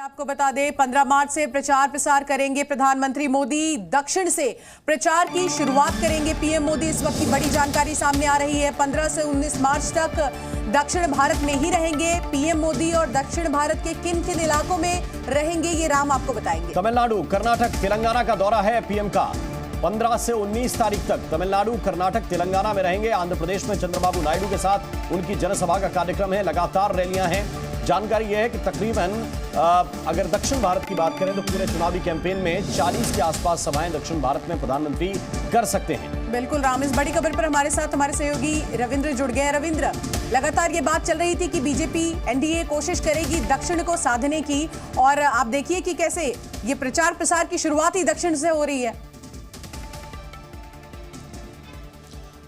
आपको बता दें 15 मार्च से प्रचार प्रसार करेंगे प्रधानमंत्री मोदी। दक्षिण से प्रचार की शुरुआत करेंगे पीएम मोदी। इस वक्त की बड़ी जानकारी सामने आ रही है। 15 से 19 मार्च तक दक्षिण भारत में ही रहेंगे पीएम मोदी और दक्षिण भारत के किन किन इलाकों में रहेंगे ये राम आपको बताएंगे। तमिलनाडु, कर्नाटक, तेलंगाना का दौरा है पीएम का। 15 से 19 तारीख तक तमिलनाडु, कर्नाटक, तेलंगाना में रहेंगे। आंध्र प्रदेश में चंद्रबाबू नायडू के साथ उनकी जनसभा का कार्यक्रम है। लगातार रैलियां हैं। जानकारी यह है कि तकरीबन अगर दक्षिण भारत की बात करें तो पूरे चुनावी कैंपेन में 40 के आसपास सभाएं दक्षिण भारत में प्रधानमंत्री कर सकते हैं। बिल्कुल राम, इस बड़ी खबर पर हमारे साथ हमारे सहयोगी रविंद्र जुड़ गए। रविंद्र, लगातार ये बात चल रही थी कि बीजेपी एनडीए कोशिश करेगी दक्षिण को साधने की, और आप देखिए कि कैसे ये प्रचार प्रसार की शुरुआत ही दक्षिण से हो रही है।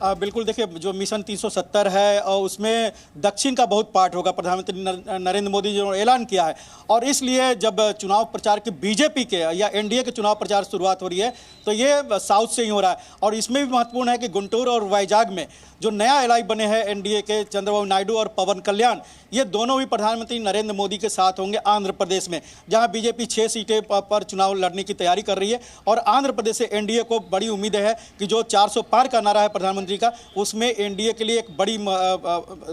बिल्कुल, देखिए जो मिशन 370 है और उसमें दक्षिण का बहुत पार्ट होगा। प्रधानमंत्री नरेंद्र मोदी जो ऐलान किया है, और इसलिए जब चुनाव प्रचार के बीजेपी के या एनडीए के चुनाव प्रचार शुरुआत हो रही है तो ये साउथ से ही हो रहा है। और इसमें भी महत्वपूर्ण है कि गुंटूर और वाइजाग में जो नया एलआई बने हैं एनडीए के, चंद्रबाबू नायडू और पवन कल्याण, ये दोनों भी प्रधानमंत्री नरेंद्र मोदी के साथ होंगे आंध्र प्रदेश में, जहां बीजेपी 6 सीटें पर चुनाव लड़ने की तैयारी कर रही है। और आंध्र प्रदेश से एनडीए को बड़ी उम्मीद है कि जो 400 पार का नारा है प्रधानमंत्री का, उसमें एनडीए के लिए एक बड़ी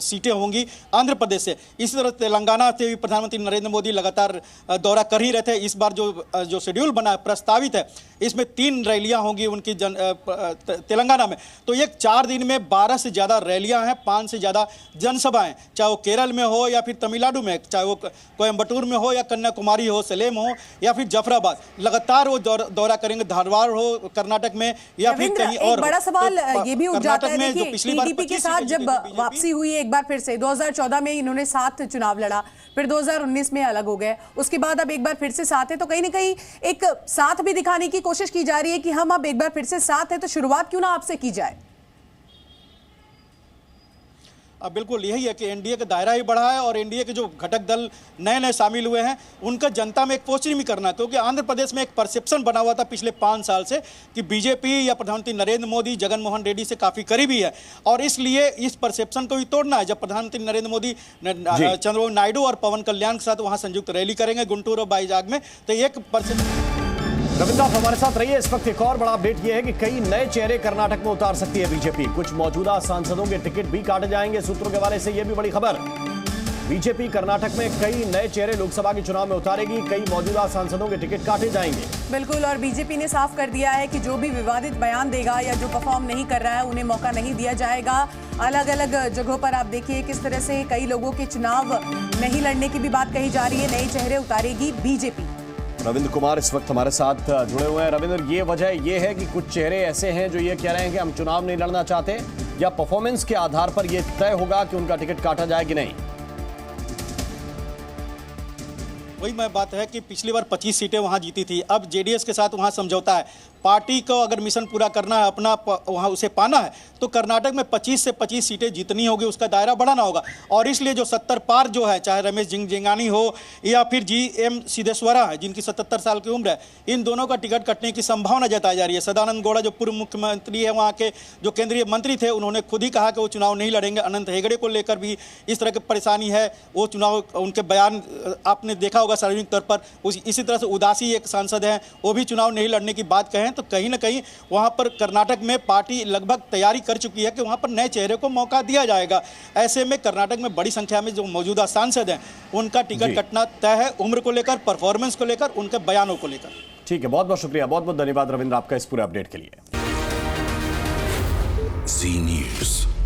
सीटें होंगी आंध्र प्रदेश से। इसी तरह तेलंगाना से भी प्रधानमंत्री नरेंद्र मोदी लगातार दौरा कर ही रहे थे। इस बार जो शेड्यूल बना है, प्रस्तावित है, इसमें 3 रैलियां होंगी उनकी तेलंगाना में। तो ये 4 दिन में 12 से ज़्यादा रैलियां हैं, 5 से ज़्यादा जनसभाएं, चाहे वो केरल में हो या फिर तमिलनाडु में, चाहे वो कोयम्बटूर में हो या कन्याकुमारी हो, सलेम हो या फिर जफराबाद। लगातार वो दौरा करेंगे। धारवाड़ हो कर्नाटक में या फिर कहीं और। बड़ा सवाल ये भी उठ जाता है, देखिए टीडीपी के साथ जब वापसी हुई है एक बार फिर से, 2014 में इन्होंने साथ चुनाव लड़ा, फिर 2019 में अलग हो गए, उसके बाद अब एक बार फिर से साथ है। तो कहीं ना कहीं एक साथ भी दिखाने की कोशिश की जा रही है कि हम अब एक बार फिर से साथ है, तो शुरुआत क्यों ना आपसे की जाए। अब बिल्कुल यही है कि एनडीए का दायरा ही बढ़ा है और एनडीए के जो घटक दल नए नए शामिल हुए हैं उनका जनता में एक पोस्टिंग भी करना है। क्योंकि आंध्र प्रदेश में एक परसेप्शन बना हुआ था पिछले 5 साल से कि बीजेपी या प्रधानमंत्री नरेंद्र मोदी जगन मोहन रेड्डी से काफ़ी करीबी है, और इसलिए इस परसेप्शन को भी तोड़ना है। जब प्रधानमंत्री नरेंद्र मोदी चंद्रबाबू नायडू और पवन कल्याण के साथ वहाँ संयुक्त रैली करेंगे गुंटूर और वाइजाग में, तो एक परसेप्शन। रविंद्र आप हमारे साथ रहिए। इस वक्त एक और बड़ा अपडेट यह है कि कई नए चेहरे कर्नाटक में उतार सकती है बीजेपी। कुछ मौजूदा सांसदों के टिकट भी काटे जाएंगे। सूत्रों के हवाले से यह भी बड़ी खबर। बीजेपी कर्नाटक में कई नए चेहरे लोकसभा के चुनाव में उतारेगी। कई मौजूदा सांसदों के टिकट काटे जाएंगे। बिल्कुल, और बीजेपी ने साफ कर दिया है कि जो भी विवादित बयान देगा या जो परफॉर्म नहीं कर रहा है उन्हें मौका नहीं दिया जाएगा। अलग अलग जगहों पर आप देखिए किस तरह से कई लोगों के चुनाव नहीं लड़ने की भी बात कही जा रही है। नए चेहरे उतारेगी बीजेपी। रविंद्र कुमार इस वक्त हमारे साथ जुड़े हुए हैं। रविंद्र, ये वजह ये है कि कुछ चेहरे ऐसे हैं जो ये कह रहे हैं कि हम चुनाव नहीं लड़ना चाहते, या परफॉर्मेंस के आधार पर ये तय होगा कि उनका टिकट काटा जाए कि नहीं? वही मैं बात है कि पिछली बार 25 सीटें वहां जीती थी, अब जेडीएस के साथ वहां समझौता है। पार्टी को अगर मिशन पूरा करना है, अपना वहां उसे पाना है, तो कर्नाटक में 25 से 25 सीटें जीतनी होगी, उसका दायरा बढ़ाना होगा। और इसलिए जो 70 पार जो है, चाहे रमेश जिंगानी हो या फिर जीएम सिद्धेश्वरा है जिनकी 77 साल की उम्र है, इन दोनों का टिकट कटने की संभावना जताई जा रही है। सदानंद गौड़ा जो पूर्व मुख्यमंत्री है, वहाँ के जो केंद्रीय मंत्री थे, उन्होंने खुद ही कहा कि वो चुनाव नहीं लड़ेंगे। अनंत हेगड़े को लेकर भी इस तरह की परेशानी है, वो चुनाव, उनके बयान आपने देखा होगा सार्वजनिक तौर पर। इसी तरह से उदासी एक सांसद हैं, वो भी चुनाव नहीं लड़ने की बात कहें। तो कहीं ना कहीं वहां पर कर्नाटक में पार्टी लगभग तैयारी कर चुकी है कि वहां पर नए चेहरे को मौका दिया जाएगा। ऐसे में कर्नाटक में बड़ी संख्या में जो मौजूदा सांसद हैं उनका टिकट कटना तय है, उम्र को लेकर, परफॉर्मेंस को लेकर, उनके बयानों को लेकर। ठीक है, बहुत बहुत शुक्रिया, बहुत बहुत धन्यवाद रविंद्र आपका इस पूरे अपडेट के लिए। जी न्यूज़।